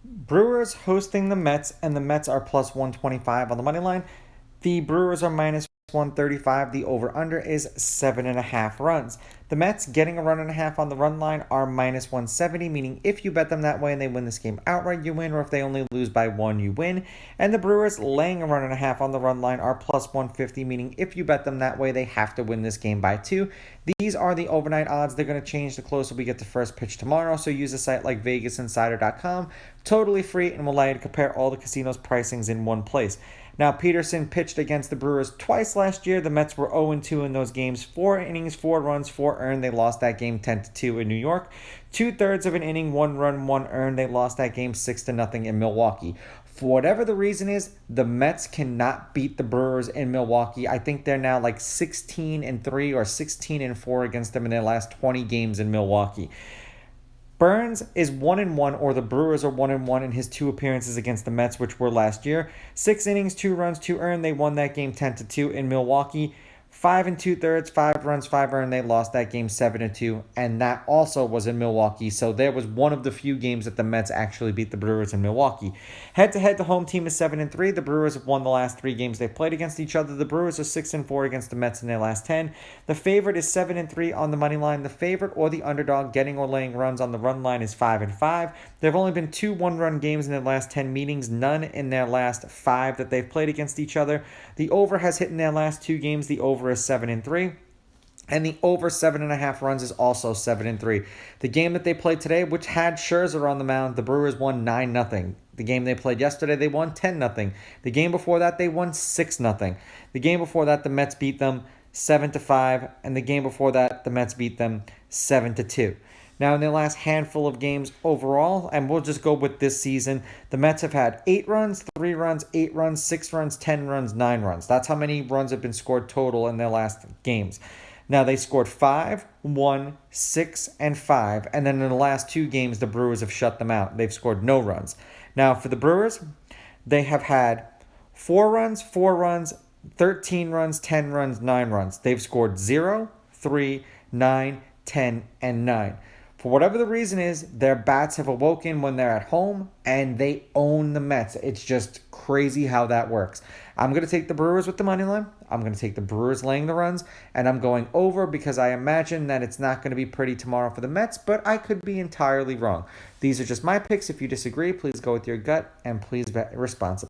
Brewers hosting the Mets, and the Mets are plus 125 on the money line. The Brewers are minus 135. The over under is 7.5 runs. The Mets getting a run and a half on the run line are minus 170, meaning if you bet them that way and they win this game outright, you win, or if they only lose by one, you win. And the Brewers laying a run and a half on the run line are plus 150, meaning if you bet them that way, they have to win this game by two. These are the overnight odds. They're going to change the closer we get to first pitch tomorrow, so use a site like vegasinsider.com. Totally free and will allow you to compare all the casinos' pricings in one place. Now, Peterson pitched against the Brewers twice last year. The Mets were 0-2 in those games. 4 innings, 4 runs, 4 earned. They lost that game 10-2 in New York. 2/3 of an inning, 1 run, 1 earned. They lost that game 6-0 in Milwaukee. For whatever the reason is, the Mets cannot beat the Brewers in Milwaukee. I think they're now like 16-3 or 16-4 against them in their last 20 games in Milwaukee. Burns is 1-1, or the Brewers are 1-1 in his 2 appearances against the Mets, which were last year. 6 innings, 2 runs, 2 earned. They won that game 10-2 in Milwaukee. 5 2/3, 5 runs, 5 earned. They lost that game 7-2, and that also was in Milwaukee. So there was one of the few games that the Mets actually beat the Brewers in Milwaukee. Head to head, the home team is 7-3. The Brewers have won the last 3 games they've played against each other. The Brewers are 6-4 against the Mets in their last 10. The favorite is 7-3 on the money line. The favorite or the underdog getting or laying runs on the run line is 5-5. There have only been 2 one-run games in their last 10 meetings, none in their last 5 that they've played against each other. The over has hit in their last 2 games. The over is 7-3. And the over 7.5 runs is also 7-3. The game that they played today, which had Scherzer on the mound, the Brewers won 9-0. The game they played yesterday, they won 10-0. The game before that, they won 6-0. The game before that, the Mets beat them 7-5. And the game before that, the Mets beat them 7-2. Now, in their last handful of games overall, and we'll just go with this season, the Mets have had 8 runs, 3 runs, 8 runs, 6 runs, 10 runs, 9 runs. That's how many runs have been scored total in their last games. Now, they scored 5, 1, 6, and 5. And then in the last 2 games, the Brewers have shut them out. They've scored no runs. Now, for the Brewers, they have had 4 runs, 4 runs, 13 runs, 10 runs, 9 runs. They've scored 0, 3, 9, 10, and 9. For whatever the reason is, their bats have awoken when they're at home, and they own the Mets. It's just crazy how that works. I'm going to take the Brewers with the money line. I'm going to take the Brewers laying the runs, and I'm going over because I imagine that it's not going to be pretty tomorrow for the Mets, but I could be entirely wrong. These are just my picks. If you disagree, please go with your gut, and please bet responsibly.